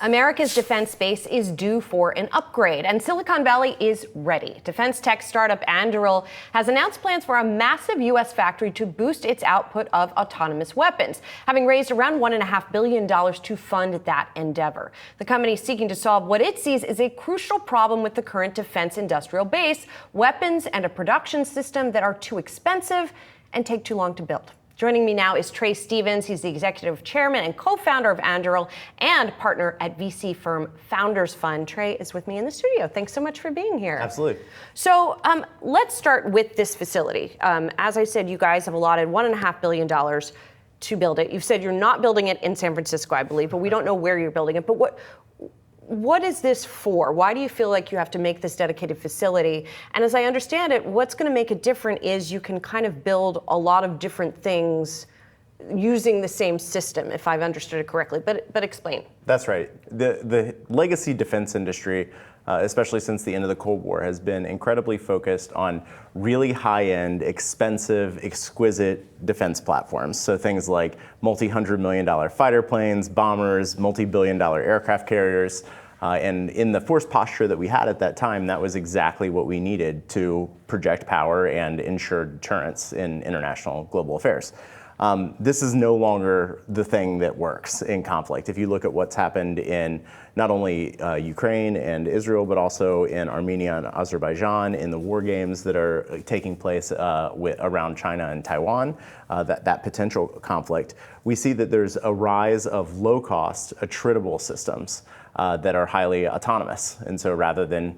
America's defense space is due for an upgrade, and Silicon Valley is ready. Defense tech startup Anduril has announced plans for a massive U.S. factory to boost its output of autonomous weapons, having raised around $1.5 billion to fund that endeavor. The company is seeking to solve what it sees as a crucial problem with the current defense industrial base: weapons and a production system that are too expensive and take too long to build. Joining me now is Trae Stevens. He's the executive chairman and co-founder of Anduril and partner at VC firm Founders Fund. Trae is with me in the studio. Thanks so much for being here. Absolutely. So let's start with this facility. As I said, you guys have allotted $1.5 billion to build it. You've said you're not building it in San Francisco, I believe, but we don't know where you're building it. But what is this for? Why do you feel like you have to make this dedicated facility? And as I understand it, what's going to make it different is you can kind of build a lot of different things using the same system, if I've understood it correctly. But explain. That's right. The legacy defense industry, especially since the end of the Cold War, has been incredibly focused on really high-end, expensive, exquisite defense platforms. So things like multi-$100 million fighter planes, bombers, multi-billion-dollar aircraft carriers. And in the force posture that we had at that time, that was exactly what we needed to project power and ensure deterrence in international global affairs. This is no longer the thing that works in conflict. If you look at what's happened in not only Ukraine and Israel, but also in Armenia and Azerbaijan, in the war games that are taking place around China and Taiwan, that potential conflict, we see that there's a rise of low-cost, attritable systems that are highly autonomous. And so rather than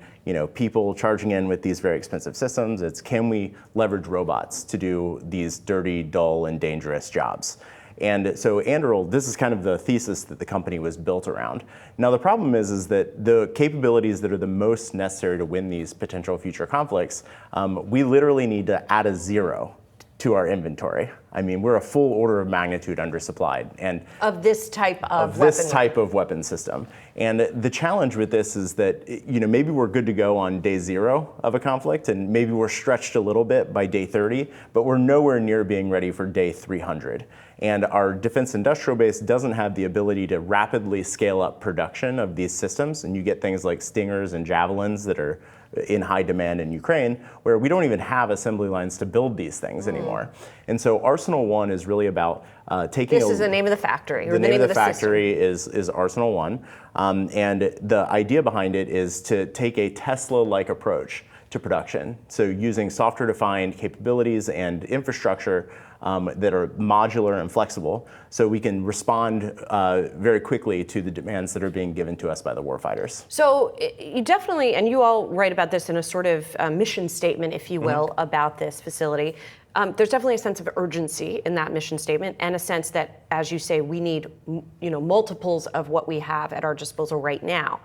people charging in with these very expensive systems, it's can we leverage robots to do these dirty, dull, and dangerous jobs? And so Anduril, this is kind of the thesis that the company was built around. Now the problem is that the capabilities that are the most necessary to win these potential future conflicts, we literally need to add a zero to our inventory. I mean, we're a full order of magnitude undersupplied, and of this type of weapon system. And the challenge with this is that maybe we're good to go on day zero of a conflict, and maybe we're stretched a little bit by day 30, but we're nowhere near being ready for day 300. And our defense industrial base doesn't have the ability to rapidly scale up production of these systems. And you get things like Stingers and Javelins that are in high demand in Ukraine, where we don't even have assembly lines to build these things anymore. And so Arsenal One is really about taking. This is the name of the factory. The name of the factory is Arsenal One, and the idea behind it is to take a Tesla-like approach to production. So using software-defined capabilities and infrastructure that are modular and flexible, so we can respond very quickly to the demands that are being given to us by the warfighters. So you definitely, and you all write about this in a sort of mission statement, if you will, about this facility. There's definitely a sense of urgency in that mission statement, and a sense that, as you say, we need multiples of what we have at our disposal right now.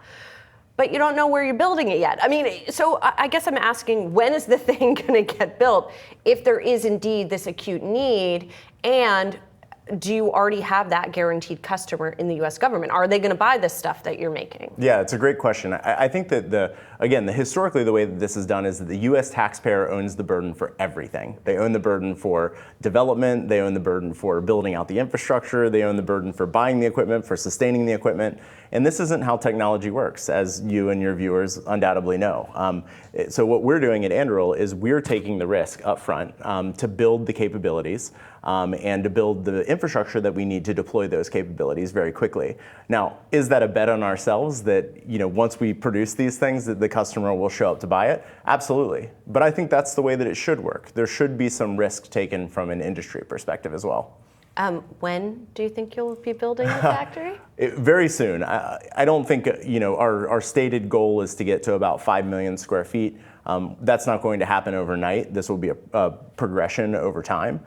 But you don't know where you're building it yet. I mean, so I guess I'm asking, when is the thing going to get built if there is indeed this acute need? And do you already have that guaranteed customer in the U.S. government? Are they going to buy this stuff that you're making? Yeah, it's a great question. I think that historically the way that this is done is that the U.S. taxpayer owns the burden for everything. They own the burden for development. They own the burden for building out the infrastructure. They own the burden for buying the equipment, for sustaining the equipment. And this isn't how technology works, as you and your viewers undoubtedly know. So what we're doing at Anduril is we're taking the risk up front to build the capabilities and to build the infrastructure that we need to deploy those capabilities very quickly. Now, is that a bet on ourselves that once we produce these things that the customer will show up to buy it? Absolutely. But I think that's the way that it should work. There should be some risk taken from an industry perspective as well. When do you think you'll be building the factory? Very soon. I don't think our stated goal is to get to about 5 million square feet. That's not going to happen overnight. This will be a progression over time.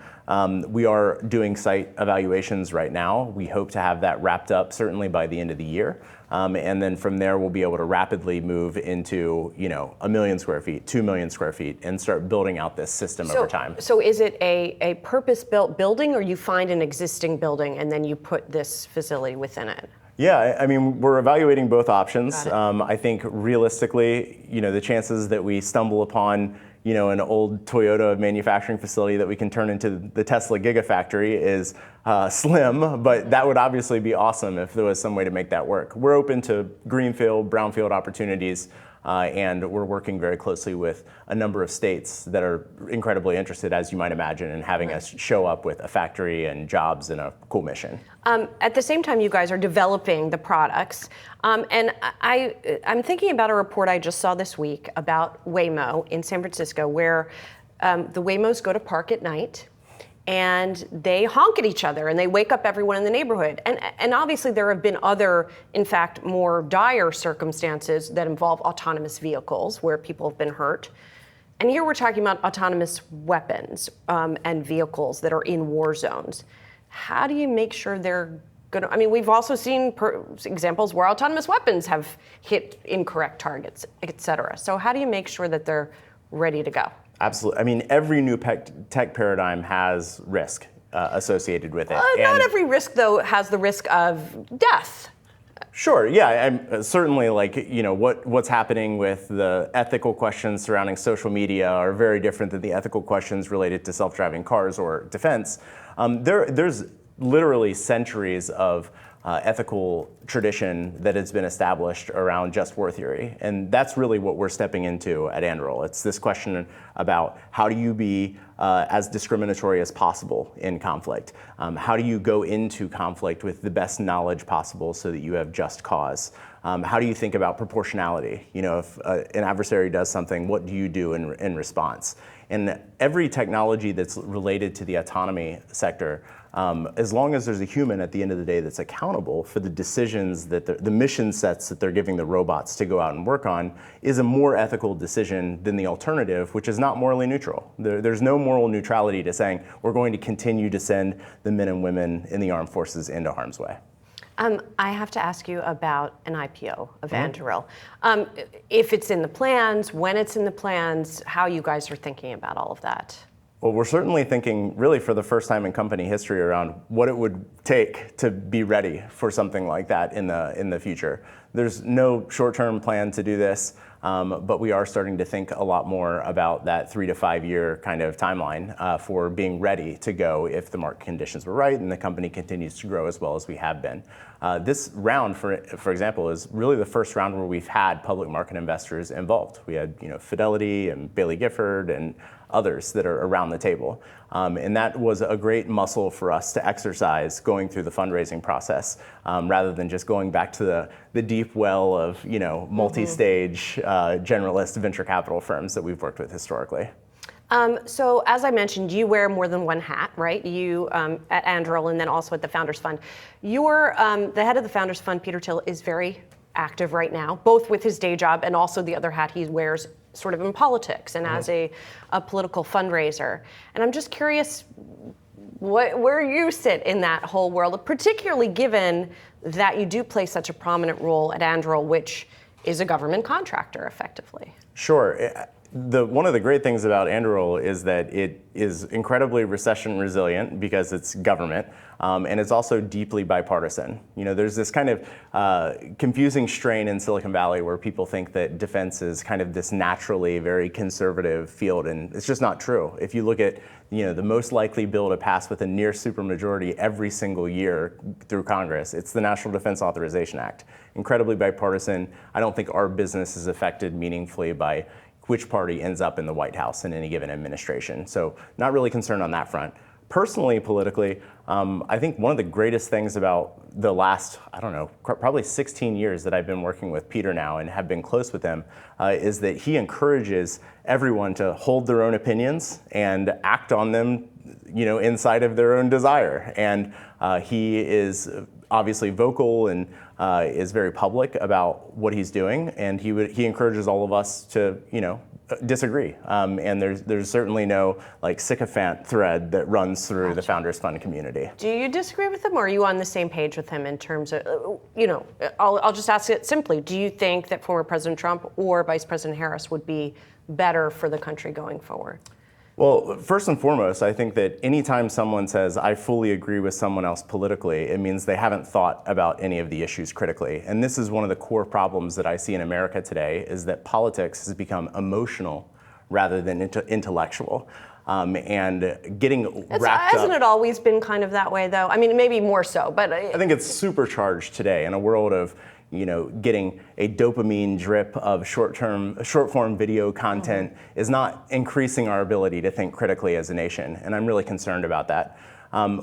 We are doing site evaluations right now. We hope to have that wrapped up certainly by the end of the year. And then from there, we'll be able to rapidly move into 1 million square feet, 2 million square feet, and start building out this system over time. So is it a purpose-built building, or you find an existing building and then you put this facility within it? Yeah, I mean, we're evaluating both options. I think realistically, the chances that we stumble upon, an old Toyota manufacturing facility that we can turn into the Tesla Gigafactory is slim, but that would obviously be awesome if there was some way to make that work. We're open to greenfield, brownfield opportunities, and we're working very closely with a number of states that are incredibly interested, as you might imagine, in having us show up with a factory and jobs and a cool mission. At the same time, you guys are developing the products. And I'm thinking about a report I just saw this week about Waymo in San Francisco, where the Waymos go to park at night and they honk at each other and they wake up everyone in the neighborhood. And obviously there have been other, in fact, more dire circumstances that involve autonomous vehicles where people have been hurt. And here we're talking about autonomous weapons and vehicles that are in war zones. How do you make sure they're going to, I mean, we've also seen examples where autonomous weapons have hit incorrect targets, et cetera. So how do you make sure that they're ready to go? Absolutely. I mean, every new tech paradigm has risk associated with it. Not every risk, though, has the risk of death. Sure. Yeah. I'm certainly what's happening with the ethical questions surrounding social media are very different than the ethical questions related to self-driving cars or defense. There's literally centuries of ethical tradition that has been established around just war theory. And that's really what we're stepping into at Anduril. It's this question about how do you be as discriminatory as possible in conflict? How do you go into conflict with the best knowledge possible so that you have just cause? How do you think about proportionality? If an adversary does something, what do you do in response? And every technology that's related to the autonomy sector, as long as there's a human at the end of the day that's accountable for the decisions that the mission sets that they're giving the robots to go out and work on, is a more ethical decision than the alternative, which is not morally neutral. There's no moral neutrality to saying we're going to continue to send the men and women in the armed forces into harm's way. I have to ask you about an IPO of Anduril. If it's in the plans, when it's in the plans, how you guys are thinking about all of that. Well, we're certainly thinking really for the first time in company history around what it would take to be ready for something like that in the future. There's no short-term plan to do this, but we are starting to think a lot more about that 3 to 5 year kind of timeline for being ready to go if the market conditions were right and the company continues to grow as well as we have been. This round, for example, is really the first round where we've had public market investors involved. We had Fidelity and Bailey Gifford and others that are around the table. And that was a great muscle for us to exercise going through the fundraising process, rather than just going back to the deep well of multi-stage generalist venture capital firms that we've worked with historically. So as I mentioned, you wear more than one hat, right? You at Anduril and then also at the Founders Fund. You're the head of the Founders Fund, Peter Thiel, is very active right now, both with his day job and also the other hat he wears sort of in politics and as a political fundraiser. And I'm just curious where you sit in that whole world, particularly given that you do play such a prominent role at Anduril, which is a government contractor, effectively. Sure. One of the great things about Anduril is that it is incredibly recession resilient because it's government, and it's also deeply bipartisan. There's this kind of confusing strain in Silicon Valley where people think that defense is kind of this naturally very conservative field, and it's just not true. If you look at the most likely bill to pass with a near supermajority every single year through Congress, it's the National Defense Authorization Act. Incredibly bipartisan. I don't think our business is affected meaningfully by which party ends up in the White House in any given administration. So not really concerned on that front. Personally, politically, I think one of the greatest things about the last, probably 16 years that I've been working with Peter now and have been close with him, is that he encourages everyone to hold their own opinions and act on them, inside of their own desire. And he is obviously vocal and is very public about what he's doing, and he encourages all of us to disagree. And there's certainly no sycophant thread that runs through the Founders Fund community. Do you disagree with him, or are you on the same page with him in terms of I'll just ask it simply. Do you think that former President Trump or Vice President Harris would be better for the country going forward? Well, first and foremost, I think that anytime someone says, I fully agree with someone else politically, it means they haven't thought about any of the issues critically. And this is one of the core problems that I see in America today, is that politics has become emotional rather than intellectual. And getting wrapped Hasn't up. it always been kind of that way, though? I mean, maybe more so, but I think it's supercharged today in a world of, getting a dopamine drip of short-form video content is not increasing our ability to think critically as a nation, and I'm really concerned about that.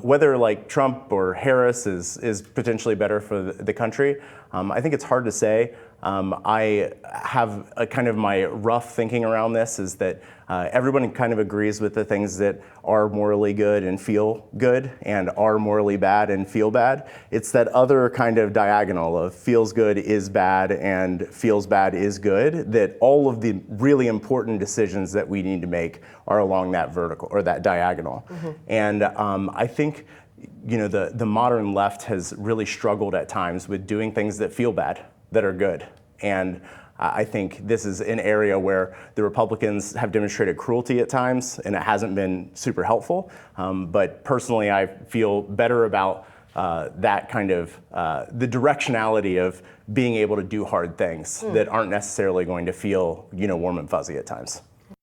Whether like Trump or Harris is potentially better for the country, I think it's hard to say. I have a kind of my rough thinking around this is that everyone kind of agrees with the things that are morally good and feel good and are morally bad and feel bad. It's that other kind of diagonal of feels good is bad and feels bad is good, that all of the really important decisions that we need to make are along that vertical or that diagonal. And I think the modern left has really struggled at times with doing things that feel bad, that are good. And I think this is an area where the Republicans have demonstrated cruelty at times, and it hasn't been super helpful. But personally, I feel better about that kind of the directionality of being able to do hard things that aren't necessarily going to feel warm and fuzzy at times.